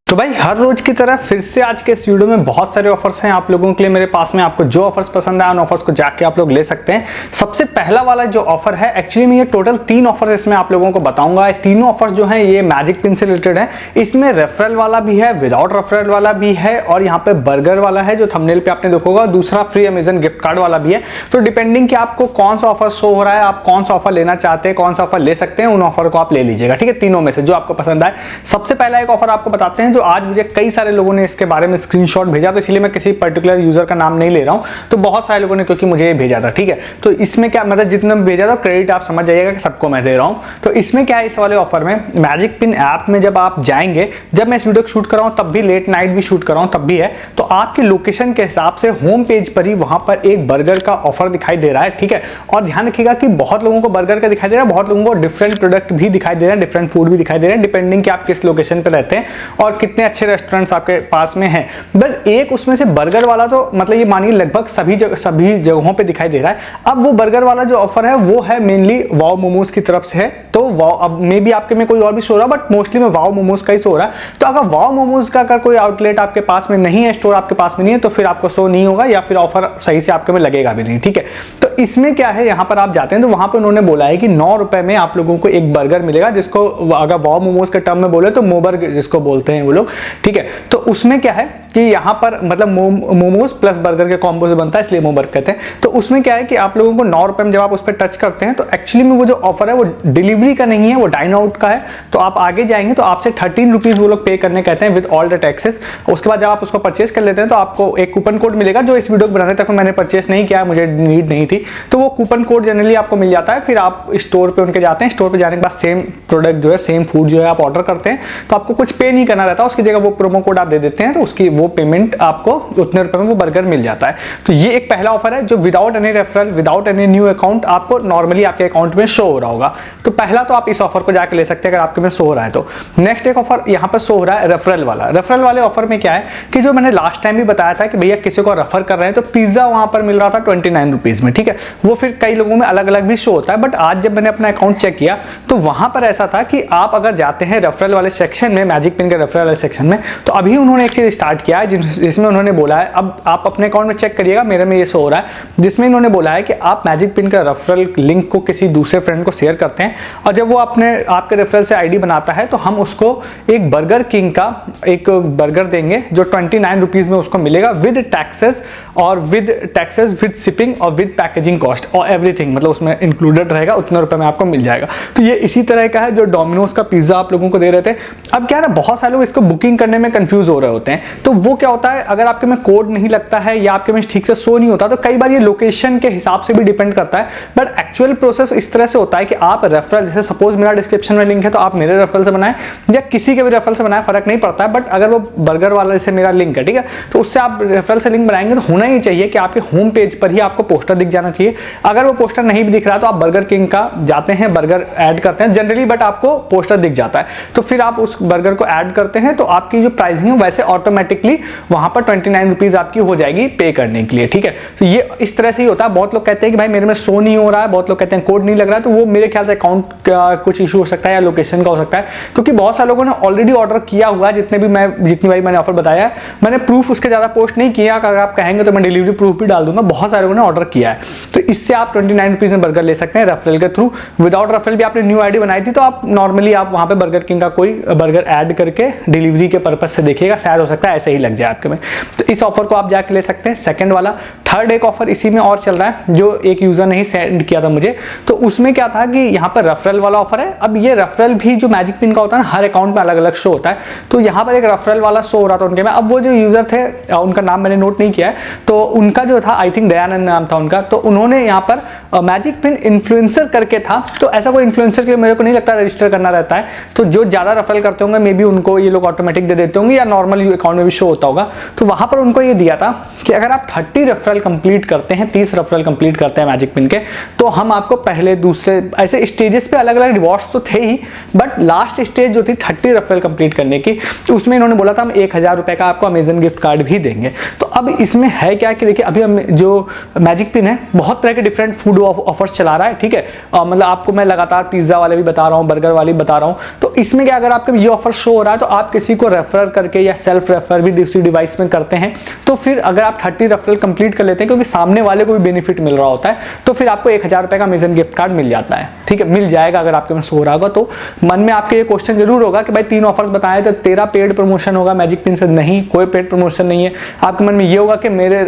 तो भाई हर रोज की तरह फिर से आज के इस वीडियो में बहुत सारे ऑफर्स हैं आप लोगों के लिए मेरे पास में। आपको जो ऑफर्स पसंद आए उन ऑफर्स को जाके आप लोग ले सकते हैं। सबसे पहला वाला जो ऑफर है, एक्चुअली मैं ये टोटल 3 ऑफर इसमें आप लोगों को बताऊंगा। तीनों ऑफर जो है ये मैजिक पिन से रिलेटेड है। इसमें रेफरल वाला भी है, विदाउट रेफरल वाला भी है और यहाँ पे बर्गर वाला है जो थंबनेल पे आपने देखोगा, दूसरा फ्री अमेजन गिफ्ट कार्ड वाला भी है। तो डिपेंडिंग कि आपको कौन सा ऑफर शो हो रहा है, आप कौन सा ऑफर लेना चाहते हैं, कौन सा ऑफर ले सकते हैं, उन ऑफर को आप ले लीजिएगा। ठीक है, तीनों में से जो आपको पसंद आए। सबसे पहला एक ऑफर आपको बताते हैं जो आज मुझे कई सारे लोगों ने इसके बारे में स्क्रीनशॉट भेजा, तो इसलिए मैं किसी पर्टिकुलर यूजर का नाम नहीं ले रहा हूं। तो बहुत सारे लोगों ने क्योंकि मुझे ये भेजा था। ठीक है, तो इसमें क्या मतलब जितने भेजा था क्रेडिट आप समझ जाइएगा कि सबको मैं दे रहा हूं। तो इसमें क्या है, इस वाले ऑफर में मैजिक पिन ऐप में जब आप जाएंगे, जब मैं इस वीडियो को शूट कर रहा हूं तब भी, लेट नाइट भी शूट कर रहा हूं तब भी है, तो आपकी लोकेशन के हिसाब से होम पेज पर ही वहां पर एक बर्गर का ऑफर दिखाई दे रहा है। ठीक है, और ध्यान रखिएगा कि बहुत लोगों को बर्गर का दिखाई दे रहा है, बहुत लोगों को डिफरेंट प्रोडक्ट भी दिखाई दे रहे हैं, डिफरेंट फूड भी दिखाई दे रहे हैं, डिपेंडिंग कि आप किस लोकेशन पर रहते हैं और कितने अच्छे रेस्टोरेंट्स आपके पास में है। बट एक उसमें से बर्गर वाला तो मतलब ये मानिए लगभग सभी जगहों पे दिखाई दे रहा है। अब वो बर्गर वाला जो ऑफर है वो है मेनली वाओ मोमोज की तरफ से है। तो वाओ, अब मे बी आपके में कोई और भी शो रहा है बट मोस्टली में वाओ मोमोज का ही शो रहा है। तो अगर वाओ मोमोज का अगर कोई आउटलेट आपके पास में नहीं है, स्टोर आपके पास में नहीं है, तो फिर आपको शो नहीं होगा या फिर ऑफर सही से आपके में लगेगा भी नहीं। ठीक है, तो इसमें क्या है, यहाँ पर आप जाते हैं तो वहां पर उन्होंने बोला है कि 9 रुपए में आप लोगों को एक बर्गर मिलेगा, जिसको अगर वाओ मोमोज के टर्म में बोले तो मोबर्ग जिसको बोलते हैं वो लोग। ठीक है, तो उसमें क्या है कि यहाँ पर मतलब मोमोज प्लस बर्गर के कॉम्बो से बनता है, इसलिए मोबर्ग कहते हैं। तो उसमें क्या है कि आप लोगों को 9 रुपए में जब आप उस पर टच करते हैं तो एक्चुअली में वो जो ऑफर है वो डिलीवरी का नहीं है, वो डाइन आउट का है। तो आप आगे जाएंगे तो आपसे 13 रुपीज वो लोग पे करने कहते हैं विद ऑल द टैक्सेस। उसके बाद जब आप उसको परचेस कर लेते हैं तो आपको एक कूपन कोड मिलेगा, जो इस वीडियो को बनाने तक मैंने परचेस नहीं किया, मुझे नीड नहीं थी। तो वो कूपन कोड जनरली आपको मिल जाता है। फिर आप स्टोर पे उनके जाते हैं, स्टोर पे जाने के बाद सेम प्रोडक्ट जो है, सेम फूड जो है आप ऑर्डर करते हैं, तो आपको कुछ पे नहीं करना रहता, उसकी जगह वो प्रोमो कोड आप दे देते हैं, तो उसकी वो पेमेंट आपको उतने रुपए में वो बर्गर मिल जाता है। तो ये एक पहला ऑफर है जो without any referral, without any new account आपको नॉर्मली आपके अकाउंट में शो हो रहा होगा। तो पहला तो आप इस ऑफर को जाके ले सकते हैं अगर आपके में शो हो रहा है तो। नेक्स्ट एक ऑफर यहाँ पर शो हो रहा है रेफरल वाला। रेफरल वाले ऑफर में क्या है कि जो मैंने लास्ट टाइम भी बताया था कि भैया किसी को रेफर कर रहे हैं तो पिज्जा वहां पर मिल रहा था 29 रुपीज में। ठीक है, वो फिर कई लोगों में अलग अलग भी शो होता है, बट आज जब मैंने अपना अकाउंट चेक किया तो वहां पर ऐसा था कि आप अगर जाते हैं रेफरल वाले सेक्शन में, मैजिक पिन के रेफरल वाले सेक्शन में, तो अभी उन्होंने एक चीज स्टार्ट किया है जिसमें उन्होंने बोला है, अब आप अपने अकाउंट में चेक करिएगा, मेरे में ये शो हो रहा है, जिसमें इन्होंने बोला है कि आप मैजिक पिन का रेफरल लिंक को किसी दूसरे फ्रेंड को शेयर करते हैं और जब वो आपके रेफरल से आईडी बनाता है तो हम उसको एक बर्गर किंग का एक बर्गर देंगे जो 29 रुपीज में उसको मिलेगा विद टैक्सेस विद शिपिंग और विद पैकेजिंग कॉस्ट और एवरीथिंग, मतलब उसमें इंक्लूडेड रहेगा, उतने रुपए में आपको मिल जाएगा। तो ये इसी तरह का है जो डोमिनोज का पिज्जा आप लोगों को दे रहे थे। अब क्या है ना, बहुत सारे लोग इसको बुकिंग करने में कंफ्यूज हो रहे होते हैं। तो वो क्या होता है, अगर आपके में कोड नहीं लगता है या आपके में ठीक से शो नहीं होता तो कई बार ये लोकेशन के हिसाब से भी डिपेंड करता है। बट एक्चुअल प्रोसेस इस तरह से होता है कि आप रेफरल, जैसे सपोज मेरा डिस्क्रिप्शन में लिंक है तो आप मेरे रेफरल से बनाएं या किसी के भी रेफरल से बनाएं, फर्क नहीं पड़ता है। बट अगर वो बर्गर वाला जैसे मेरा लिंक है, ठीक है, तो उससे आप रेफरल से लिंक बनाएंगे तो होना ही चाहिए कि आपके होम पेज पर ही आपको पोस्टर दिख जाना चाहिए। अगर वो पोस्टर नहीं भी दिख रहा तो आप बर्गर किंग का जाते हैं, बर्गर ऐड करते हैं जनरली, बट आपको पोस्टर दिख जाता है तो फिर आप उस बर्गर को ऐड करते हैं तो आपकी जो प्राइसिंग है वैसे ऑटोमेटिकली वहां पर 29 रुपीज आपकी हो जाएगी पे करने के लिए। ठीक है, तो ये इस तरह से ही होता है। बहुत लोग कहते हैं कि भाई मेरे में शो नहीं हो रहा है, बहुत लोग कहते हैं कोड नहीं लग रहा है, तो वो मेरे ख्याल से अकाउंट का कुछ इशू हो सकता है या लोकेशन का हो सकता है, क्योंकि बहुत सारे लोगों ने ऑलरेडी ऑर्डर किया हुआ है। जितनी बार मैंने ऑफर बताया है, मैंने प्रूफ उसके ज्यादा पोस्ट नहीं किया, अगर आप कहेंगे तो मैं डिलीवरी प्रूफ भी डाल दूंगा। बहुत सारे लोगों ने ऑर्डर किया है, तो इससे आप 29 रुपीज में बर्गर ले सकते हैं रेफरल के थ्रू। विदाउट रेफरल भी आपने न्यू आईडी बनाई थी तो आप नॉर्मली आप वहां पे बर्गर किंग का कोई बर्गर ऐड करके डिलीवरी के पर्पज से देखिएगा, शायद हो सकता है ऐसे ही लग जाए आपके में। तो इस ऑफर को आप जाके ले सकते हैं। सेकंड वाला, थर्ड एक ऑफर इसी में और चल रहा है जो एक यूजर ने ही सेंड किया था मुझे। तो उसमें क्या था कि यहाँ पर रेफरल वाला ऑफर है। अब ये रेफरल भी जो मैजिक पिन का होता है ना, हर अकाउंट में अलग अलग शो होता है। तो यहाँ पर एक रेफरल वाला शो हो रहा था उनके में। अब वो जो यूजर थे, उनका नाम मैंने नोट नहीं किया है, तो उनका जो था आई थिंक दयानंद नाम था उनका, तो उन्होंने यहाँ पर मैजिक पिन इन्फ्लुएंसर करके था। तो ऐसा कोई इन्फ्लुएंसर के मेरे को नहीं लगता रजिस्टर करना रहता है, तो जो ज्यादा रेफरल करते होंगे मे बी उनको ये लोग ऑटोमेटिक दे देते होंगे या नॉर्मल अकाउंट में भी शो होता होगा। तो वहां पर उनको ये दिया था कि अगर आप 30 रेफरल कंप्लीट करते हैं, 30 रेफरल कंप्लीट करते हैं मैजिक पिन के, तो हम आपको पहले दूसरे ऐसे स्टेजेस पे अलग अलग रिवॉर्ड्स तो थे ही, बट लास्ट स्टेज जो थी 30 रेफरल कंप्लीट करने की, तो उसमें इन्होंने बोला था हम 1000 रुपए का आपको अमेजन गिफ्ट कार्ड भी देंगे। तो अब इसमें है क्या कि देखिए, अभी हम जो मैजिक पिन है बहुत तरह के डिफरेंट फूड फूड ऑफर्स चला रहा है, ठीक है। मतलब आपको मैं लगातार पिज्जा वाले भी बता रहा हूँ, बर्गर वाले भी बता रहा हूँ। तो इसमें क्या, अगर आपके ये ऑफर शो हो रहा है तो आप किसी को रेफर करके या सेल्फ रेफर भी दूसरी डिवाइस में करते हैं, तो फिर अगर आप 30 रेफरल कंप्लीट कर लेते हैं, क्योंकि सामने वाले को भी बेनिफिट मिल रहा होता है, तो फिर आपको 1000 रुपए का अमेजन गिफ्ट कार्ड मिल जाता है, ठीक है, मिल जाएगा। अगर आपके में शो हो रहा होगा तो मन में आपके ये क्वेश्चन जरूर होगा कि भाई 3 ऑफर्स बताए तो तेरा पेड प्रमोशन होगा मैजिक पिन से? नहीं, कोई पेड प्रमोशन नहीं है। आपके मन में ये होगा कि मेरे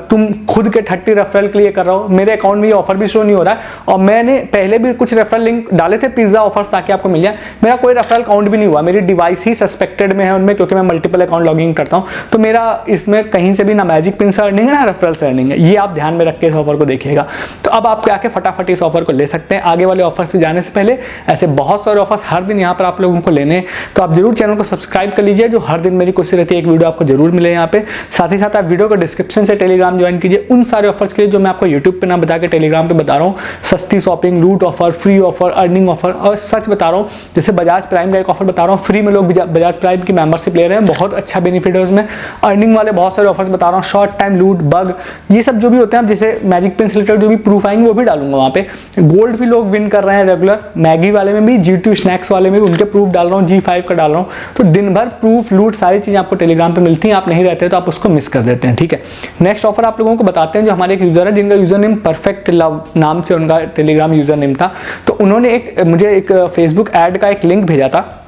तुम खुद के 30 रेफरल के लिए कर रहा हो, मेरे अकाउंट में ये ऑफर भी शो नहीं हो रहा है, और मैंने पहले भी कुछ रेफरल लिंक डाले थे पिज्जा ऑफर्स ताकि आपको मिल जाए, मेरा कोई रेफरल काउंट भी नहीं हुआ, मेरी डिवाइस ही सस्पेक्टेड में है उनमें, क्योंकि मैं मल्टीपल अकाउंट लॉगिंग करता हूं, तो मेरा इसमें कहीं से भी ना मैजिक पिन से अर्निंग है ना रेफरल से अर्निंग है। ये आप ध्यान में रख के इस ऑफर को देखिएगा। तो अब आप आके फटाफट इस ऑफर को ले सकते हैं। आगे वाले ऑफर्स पे जाने से पहले ऐसे बहुत सारे ऑफर्स हर दिन यहाँ पर आप लोगों को लेने, तो आप जरूर चैनल को सब्सक्राइब कर लीजिए, जो हर दिन मेरी कोशिश रहती है एक वीडियो आपको जरूर मिले यहाँ पे। साथ ही साथ आप वीडियो को डिस्क्रिप्शन से टेलीग्राम ज्वाइन कीजिए उन सारे ऑफर्स के लिए जो मैं आपको यूट्यूब पे ना बता के टेलीग्राम पे बता रहा हूँ। सस्ती शॉपिंग, लूट offer, free offer, earning offer, और सच बता रहा हूँ, जैसे बजाज प्राइम का एक ऑफर बता रहा हूँ, फ्री में लोग बजाज प्राइम की मेंबरशिप ले रहे हैं, बहुत अच्छा बेनिफिट है उसमें। अर्निंग वाले बहुत सारे ऑफर्स बता रहा हूँ, शॉर्ट टाइम लूट, बग, ये सब जो भी होते हैं, जैसे मैजिक पिन से रिलेटेड जो भी प्रूफ आएंगे वो भी डालूंगा वहाँ पे। गोल्ड भी लोग विन कर रहे हैं रेगुलर, मैगी वाले में भी, G2 स्नैक्स वाले में भी उनके प्रूफ डाल रहा हूँ, G5 का डाल रहा हूँ। तो दिन भर प्रूफ, लूट, सारी चीजें आपको टेलीग्राम पे मिलती हैं। आप नहीं रहते तो आप उसको मिस कर देते हैं, ठीक है। नेक्स्ट ऑफर आप लोगों को बताते हैं, जो हमारे एक यूजर है जिनका यूजर नेम परफेक्ट लव नाम से उनका टेलीग्राम यूजर नेम था, तो उन्होंने मुझे एक फेसबुक ऐड का एक लिंक भेजा था।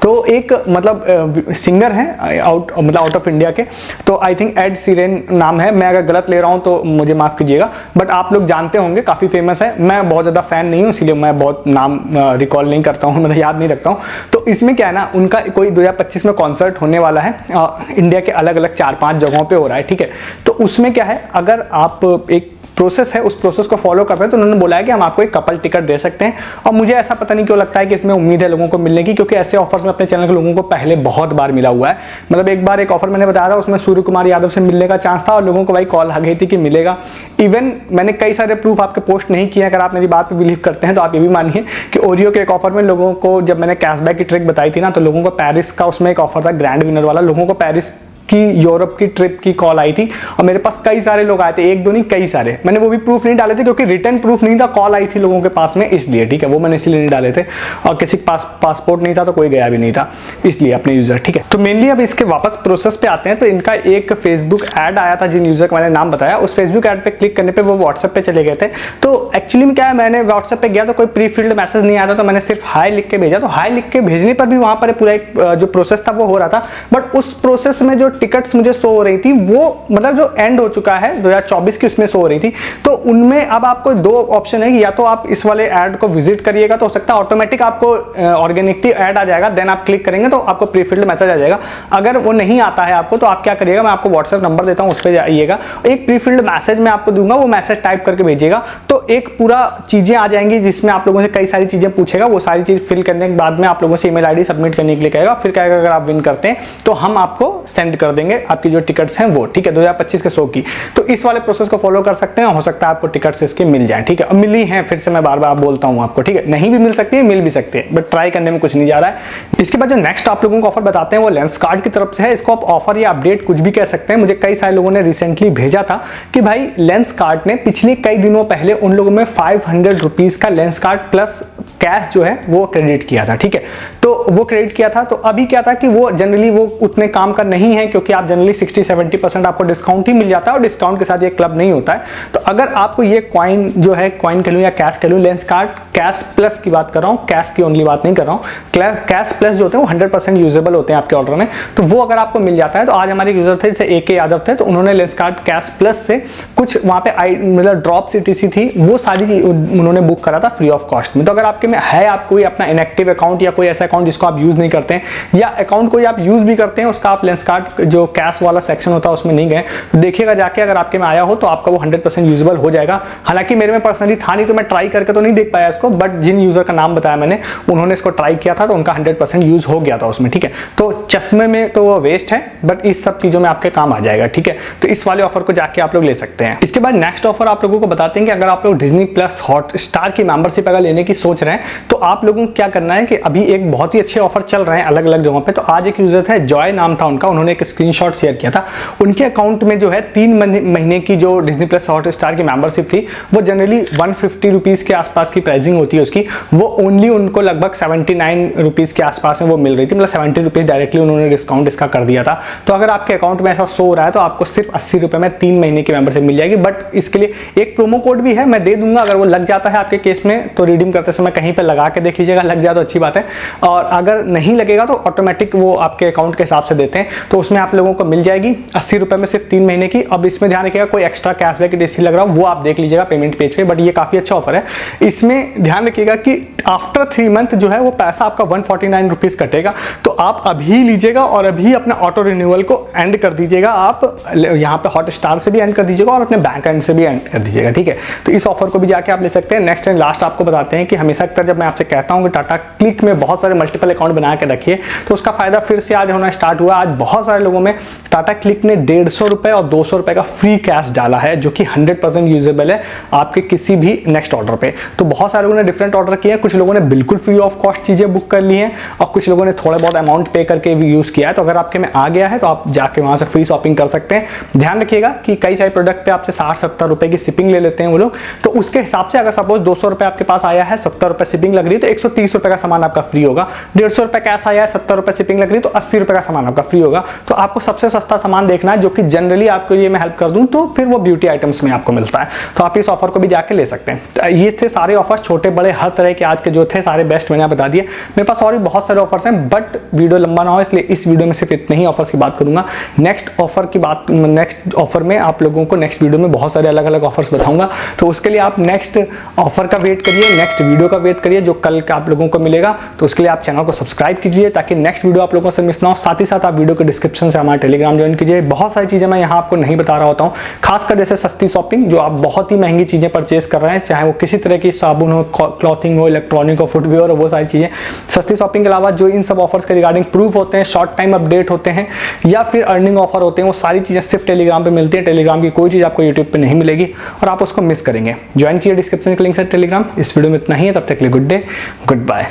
तो एक मतलब सिंगर है आउट ऑफ इंडिया के, तो आई थिंक एड सीरेन नाम है, मैं अगर गलत ले रहा हूं तो मुझे माफ कीजिएगा, बट आप लोग जानते होंगे, काफी फेमस है। मैं बहुत ज्यादा फैन नहीं हूं, इसीलिए मैं बहुत नाम रिकॉल नहीं करता हूं, मतलब याद नहीं रखता हूं। तो इसमें क्या है ना, उनका कोई 2025 में कॉन्सर्ट होने वाला है, इंडिया के अलग अलग 4-5 जगहों पे हो रहा है, ठीक है। तो उसमें क्या है, अगर आप एक प्रोसेस है उस प्रोसेस को फॉलो करते हैं, तो उन्होंने बोला है कि हम आपको एक कपल टिकट दे सकते हैं। और मुझे ऐसा पता नहीं क्यों लगता है कि इसमें उम्मीद है लोगों को मिलने की, क्योंकि ऐसे ऑफर्स में अपने चैनल के लोगों को पहले बहुत बार मिला हुआ है। मतलब एक बार एक ऑफर मैंने बताया था, उसमें सूर्य कुमार यादव से मिलने का चांस था और लोगों को भाई कॉल आ गई थी कि मिलेगा। इवन मैंने कई सारे प्रूफ आपके पोस्ट नहीं किए, अगर आप मेरी बात पे बिलीव करते हैं तो आप ये भी मानिए कि ओरियो के एक ऑफर में लोगों को, जब मैंने कैशबैक की ट्रिक बताई थी ना, तो लोगों को पेरिस का उसमें एक ऑफर था ग्रैंड विनर वाला, लोगों को पेरिस की यूरोप की ट्रिप की कॉल आई थी और मेरे पास कई सारे लोग आए थे, एक दो नहीं कई सारे। मैंने वो भी प्रूफ नहीं डाले थे क्योंकि रिटर्न प्रूफ नहीं था, कॉल आई थी लोगों के पास में, इसलिए, ठीक है, वो मैंने इसलिए नहीं डाले थे। और किसी के पास पासपोर्ट नहीं था तो कोई गया भी नहीं था, इसलिए अपने यूजर, ठीक है। तो मेनली अब इसके वापस प्रोसेस पे आते हैं। तो इनका एक फेसबुक ऐड आया था, जिन यूजर का मैंने नाम बताया, उस फेसबुक ऐड पे क्लिक करने पे वो व्हाट्सएप पे चले गए थे। तो एक्चुअली में क्या है, मैंने व्हाट्सएप पे गया तो कोई प्री फिल्ड मैसेज नहीं आया था, तो मैंने सिर्फ हाई लिख के भेजा। तो हाई लिख के भेजने पर भी वहां पर पूरा एक जो प्रोसेस था वो हो रहा था, बट उस प्रोसेस में जो टिकट्स मुझे शो हो रही थी वो मतलब जो एंड हो चुका है 2024 की, उसमें शो हो रही थी। तो उनमें अब आपको 2 ऑप्शन है कि या तो आप इस वाले ऐड को विजिट करिएगा, तो हो सकता है ऑटोमेटिक आपको ऑर्गेनिकली ऐड आ जाएगा, देन आप क्लिक करेंगे तो आपको प्री फिल्ड मैसेज आ जाएगा। अगर वो नहीं आता है आपको, तो आप क्या करिएगा, मैं आपको व्हाट्सएप नंबर देता हूं, उस पर जाइएगा, एक प्री फिल्ड मैसेज मैं आपको दूंगा, वो मैसेज टाइप करके भेजिएगा, तो एक पूरा चीजें आ जाएंगी जिसमें आप लोगों से कई सारी चीजें पूछेगा। वो सारी चीज फिल करने के बाद में आप लोगों से ईमेल आईडी सबमिट करने के लिए कहेगा, फिर कहेगा अगर आप विन करते हैं तो हम आपको सेंड कर देंगे आपकी जो टिकट्स हैं वो, ठीक है, 2025 के शो की। तो इस वाले प्रोसेस को फॉलो कर सकते हैं, हो सकता है आपको टिकट्स इसके मिल जाए, ठीक है। अब मिली हैं, फिर से मैं बार बार बोलता हूं आपको, ठीक है, नहीं भी मिल सकती है, मिल भी सकती है, बट ट्राई करने में कुछ नहीं जा रहा है। इसके बाद जो नेक्स्ट आप लोगों को ऑफर बताते हैं वो लेंसकार्ट की तरफ से है। इसको आप ऑफर या अपडेट कुछ भी कह सकते हैं। मुझे कई सारे लोगों ने रिसेंटली भेजा था कि भाई लेंसकार्ट ने पिछले कई दिनों पहले उन लोगों में 500 रुपीज का लेंसकार्ट प्लस कैश जो है वो क्रेडिट किया था, ठीक है। तो वो क्रेडिट किया था, तो अभी क्या था कि वो जनरली वो उतने काम का नहीं है, क्योंकि आप जनरली 60-70% आपको डिस्काउंट ही मिल जाता है और डिस्काउंट के साथ ये क्लब नहीं होता है। तो अगर आपको ये कॉइन जो है, कॉइन कह लूं या कैश कह लूं, लेंसकार्ट कैश प्लस की बात कर रहा हूं, कैश की ओनली बात नहीं कर रहा हूं, कैश प्लस जो होते हैं वो 100% यूजेबल होते हैं आपके ऑर्डर में, तो वो अगर आपको मिल जाता है। तो आज हमारे यूजर थे जैसे AK यादव थे, तो उन्होंने लेंसकार्ट कैश प्लस से कुछ वहां पे मतलब ड्रॉप CTC थी, वो सारी चीज उन्होंने बुक करा था फ्री ऑफ कॉस्ट में। तो अगर आपके में है आप कोई अपना इनएक्टिव अकाउंट या कोई ऐसा अकाउंट जिसको आप यूज नहीं करते हैं, या अकाउंट कोई आप यूज भी करते हैं, उसका आप लेंसकार्ट जो कैश वाला सेक्शन होता है उसमें नहीं गए, तो देखिएगा जाके, अगर आपके में आया हो तो आपका वो 100% यूजेबल हो जाएगा। हालांकि मेरे में पर्सनली था नहीं, तो मैं ट्राई करके तो नहीं देख पाया इसको, बट जिन यूजर का नाम बताया मैंने, उन्होंने इसको ट्राई किया था तो उनका 100% यूज हो गया था उसमें, ठीक है। तो चश्मे में तो वो वेस्ट है, बट इस सब चीजों में आपके काम आ जाएगा, ठीक है। तो इस वाले ऑफर को जाके आप लोग ले सकते हैं। इसके बाद नेक्स्ट ऑफर आप लोगों को बताते हैं कि अगर आप लोग डिज्नी प्लस हॉटस्टार की मेंबरशिप अगर लेने की सोच रहे हैं, तो आप लोगों को क्या करना है कि अभी एक बहुत ही अच्छे ऑफर चल रहे हैं अलग अलग जगहों पे। तो आज एक यूजर था, जॉय नाम था उनका, उन्होंने एक स्क्रीनशॉट शेयर किया था। उनके अकाउंट में जो है 3 महीने की जो डिज्नी प्लस हॉटस्टार की मेंबरशिप थी वो जनरली 150 रुपीज़ के आसपास की प्राइसिंग होती है उसकी, वो ओनली उनको लगभग 79 रुपीज़ के आसपास में वो मिल रही थी, मतलब 70 रुपीज़ डायरेक्टली उन्होंने डिस्काउंट इसका कर दिया था। तो अगर आपके अकाउंट में ऐसा शो हो रहा है तो आपको सिर्फ 80 रुपये में 3 महीने की मेंबरशिप मिल जाएगी। बट इसके लिए एक प्रोमो कोड भी है, मैं दे दूंगा, अगर वो लग जाता है आपके केस में तो रिडीम करते समय कहीं पे लगा के देख लीजिएगा, लग जाए तो अच्छी बात है, और अगर नहीं लगेगा तो ऑटोमेटिक वो आपके अकाउंट के हिसाब से देते हैं, तो उसमें आप लोगों को मिल जाएगी 80 रुपये में सिर्फ 3 महीने की। अब इसमें ध्यान रखिएगा कोई एक्स्ट्रा कैशबैक जैसी लग रहा हो वो आप देख लीजिएगा पेमेंट पेज पे, बट ये काफी अच्छा ऑफर है। इसमें ध्यान रखिएगा कि आफ्टर 3 मंथ जो है वो पैसा आपका 149 रुपीज कटेगा, तो आप अभी लीजिएगा और अभी अपना ऑटो रिन्यूअल को एंड कर दीजिएगा, आप यहाँ पे हॉटस्टार से भी एंड कर दीजिएगा और अपने बैंक एंड से भी एंड कर दीजिएगा, ठीक है। तो इस ऑफर को भी जाके आप ले सकते हैं। नेक्स्ट एंड लास्ट आपको बताते हैं कि हमेशा की तरह जब मैं आपसे कहता हूँ कि टाटा क्लिक में बहुत सारे मल्टीपल अकाउंट बना के रखिए, तो उसका फायदा फिर से आज होना स्टार्ट हुआ। आज बहुत सारे लोगों में टाटा क्लिक ने 150 रुपए और 200 रुपए का फ्री कैश डाला है, जो कि 100% यूजेबल है आपके किसी भी नेक्स्ट ऑर्डर पे। तो बहुत सारे लोगों ने डिफरेंट ऑर्डर किए हैं, कुछ लोगों ने बिल्कुल फ्री ऑफ कॉस्ट चीजें बुक कर ली हैं और कुछ लोगों ने थोड़ा बहुत अमाउंट पे करके भी यूज किया है। तो अगर आपके में आ गया है तो आप जाके वहां से फ्री शॉपिंग कर सकते हैं। ध्यान रखिएगा कि कई सारे प्रोडक्ट पे आपसे 60-70 रुपए की शिपिंग ले लेते हैं वो लोग, तो उसके हिसाब से अगर सपोज 200 रुपए आपके पास आया है, 70 रुपए शिपिंग लग रही है तो 130 रुपए का सामान आपका फ्री होगा। 150 रुपए कैश आया है, 70 रुपए शिपिंग लग रही है तो 80 रुपए का सामान आपका फ्री होगा। तो आपको सबसे सस्ता सामान देखना है जो कि जनरली आपके लिए मैं हेल्प कर दूं, तो फिर वो ब्यूटी आइटम्स में आपको मिलता है। तो आप इस ऑफर को भी जाके ले सकते हैं। ये थे सारे ऑफर, छोटे बड़े हर तरह के आज के जो थे सारे बेस्ट मैंने बता दिए। मेरे पास और भी बहुत सारे ऑफर्स हैं, बट वीडियो लंबा ना हो इसलिए इस वीडियो में सिर्फ इतने ही ऑफर्स की बात करूंगा। नेक्स्ट ऑफर में आप लोगों को नेक्स्ट वीडियो में बहुत सारे अलग अलग ऑफर्स बताऊंगा, तो उसके लिए आप नेक्स्ट ऑफर का वेट करिए, नेक्स्ट वीडियो का वेट करिए जो कल का आप लोगों को मिलेगा। तो उसके लिए आप चैनल को सब्सक्राइब कीजिए ताकि नेक्स्ट वीडियो आप लोगों से मिस ना हो। साथ ही साथ आप वीडियो के डिस्क्रिप्शन से हमारा टेलीग्राम ज्वाइन कीजिए। बहुत सारी चीजें मैं यहाँ आपको नहीं बता रहा होता हूँ, खासकर जैसे सस्ती शॉपिंग, जो आप बहुत ही महंगी चीजें परचेज कर रहे हैं, चाहे वो किसी तरह की साबुन हो, क्लॉथिंग हो, इलेक्ट्रॉनिक हो, फुटवेयर हो, वो सारी चीजें। सस्ती शॉपिंग के अलावा जो इन सब ऑफर्स के रिगार्डिंग प्रूफ होते हैं, शॉर्ट टाइम अपडेट होते हैं या फिर अर्निंग ऑफर होते हैं, वो सारी चीजें सिर्फ टेलीग्राम पे मिलती है। टेलीग्राम की कोई चीज आपको यूट्यूब पे नहीं मिलेगी और आप उसको मिस करेंगे। ज्वाइन कीजिए, डिस्क्रिप्शन के लिंक है टेलीग्राम। इस वीडियो में इतना ही है, तब तक के लिए गुड डे, गुड बाय।